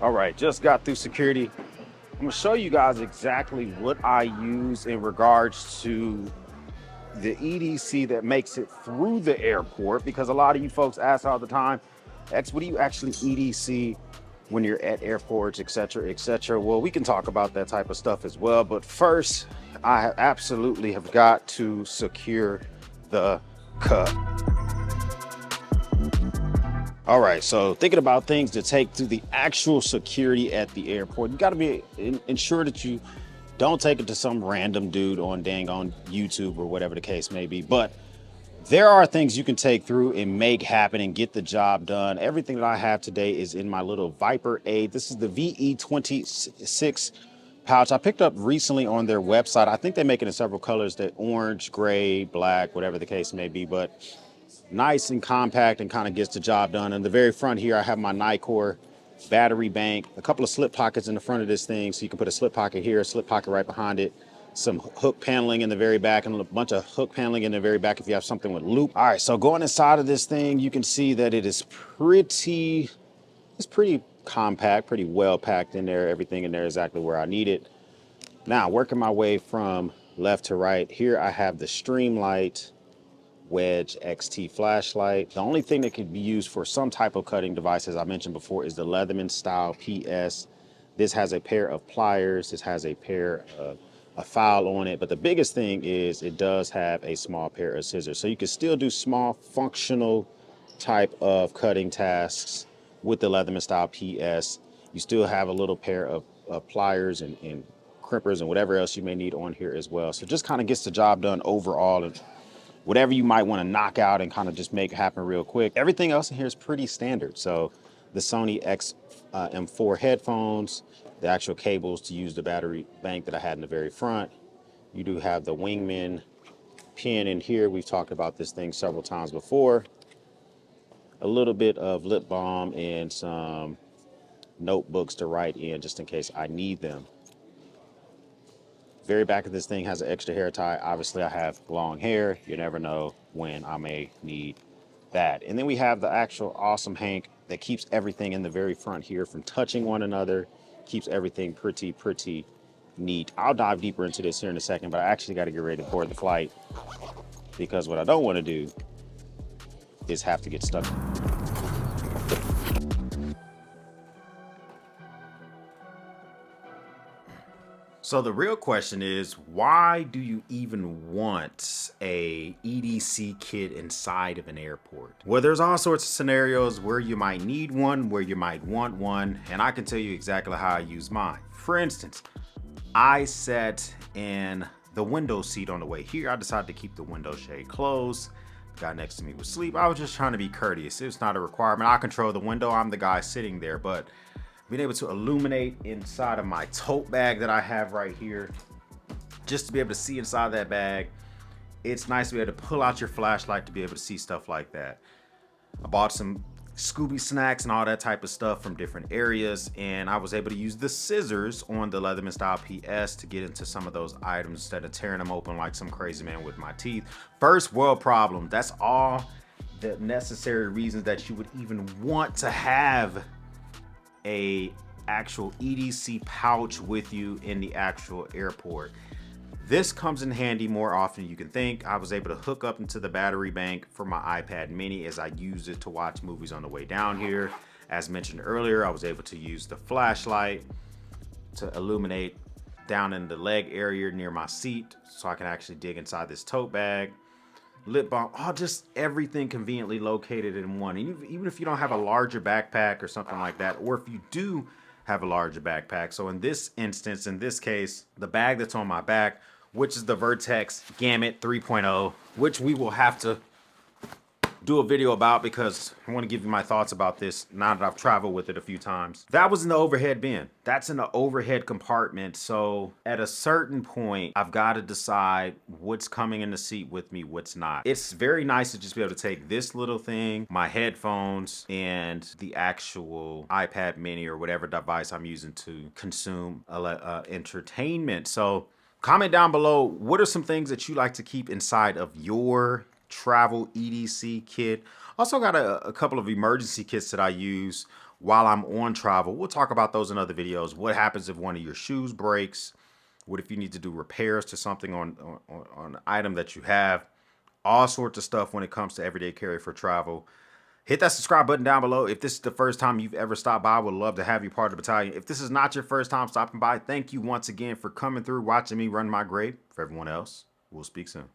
All right, just got through security. I'm gonna show you guys exactly what I use in regards to the EDC that makes it through the airport, because a lot of you folks ask all the time, X, what do you actually EDC when you're at airports, et cetera, et cetera? Well, we can talk about that type of stuff as well. But first, I absolutely have got to secure the cut. All right, so thinking about things to take to the actual security at the airport, you got to be ensure that you don't take it to some random dude on YouTube or whatever the case may be. But there are things you can take through and make happen and get the job done. Everything that I have today is in my little Viper 8. This is the VE26 pouch I picked up recently on their website. I think they make it in several colors, that orange, gray, black, whatever the case may be, but nice and compact and kind of gets the job done. In the very front here, I have my Nicor battery bank, a couple of slip pockets in the front of this thing, so you can put a slip pocket here, a slip pocket right behind it, some hook paneling in the very back, and a bunch of hook paneling in the very back if you have something with loop. All right, so going inside of this thing, you can see that it's pretty compact, pretty well packed in there. Everything in there is exactly where I need it. Now, working my way from left to right, here I have the Streamlight Wedge XT flashlight. The only thing that could be used for some type of cutting device, as I mentioned before, is the Leatherman style PS. This has a pair of pliers. This has a pair of a file on it. But the biggest thing is it does have a small pair of scissors. So you can still do small functional type of cutting tasks with the Leatherman style PS. You still have a little pair of pliers and crimpers and whatever else you may need on here as well. So just kind of gets the job done overall. And whatever you might want to knock out and kind of just make happen real quick. Everything else in here is pretty standard. So the Sony M4 headphones, the actual cables to use the battery bank that I had in the very front. You do have the Wingman pin in here. We've talked about this thing several times before. A little bit of lip balm and some notebooks to write in just in case I need them. Very back of this thing has an extra hair tie. Obviously, I have long hair. You never know when I may need that. And then we have the actual awesome hank that keeps everything in the very front here from touching one another, keeps everything pretty neat. I'll dive deeper into this here in a second, but I actually got to get ready to board the flight, because what I don't want to do is have to get stuck. So the real question is, why do you even want a EDC kit inside of an airport? Well, there's all sorts of scenarios where you might need one, where you might want one, and I can tell you exactly how I use mine. For instance, I sat in the window seat on the way here. I decided to keep the window shade closed. The guy next to me was asleep. I was just trying to be courteous. It's not a requirement. I control the window. I'm the guy sitting there, but being able to illuminate inside of my tote bag that I have right here, just to be able to see inside that bag. It's nice to be able to pull out your flashlight to be able to see stuff like that. I bought some Scooby snacks and all that type of stuff from different areas, and I was able to use the scissors on the Leatherman style PS to get into some of those items instead of tearing them open like some crazy man with my teeth. First world problem. That's all the necessary reasons that you would even want to have a actual EDC pouch with you in the actual airport. This comes in handy more often than you can think. I was able to hook up into the battery bank for my iPad mini as I used it to watch movies on the way down here. As mentioned earlier, I was able to use the flashlight to illuminate down in the leg area near my seat so I can actually dig inside this tote bag. Lip balm, just everything conveniently located in one. And even if you don't have a larger backpack or something like that, or if you do have a larger backpack. So in this instance, in this case, the bag that's on my back, which is the Vertex Gamut 3.0, which we will have to do a video about because I want to give you my thoughts about this now that I've traveled with it a few times. That was in the overhead bin. That's in the overhead compartment. So at a certain point, I've got to decide what's coming in the seat with me, what's not. It's very nice to just be able to take this little thing, my headphones, and the actual iPad mini or whatever device I'm using to consume entertainment. So comment down below, what are some things that you like to keep inside of your travel EDC kit? Also got a couple of emergency kits that I use. while I'm on travel. We'll talk about those in other videos. What happens if one of your shoes breaks? What if you need to do repairs to something on an item that you have? All sorts of stuff when it comes to everyday carry for travel. Hit that subscribe button down below. If this is the first time you've ever stopped by, I would love to have you part of the battalion. If this is not your first time stopping by, thank you once again for coming through, watching me run my grade. For everyone else, we'll speak soon.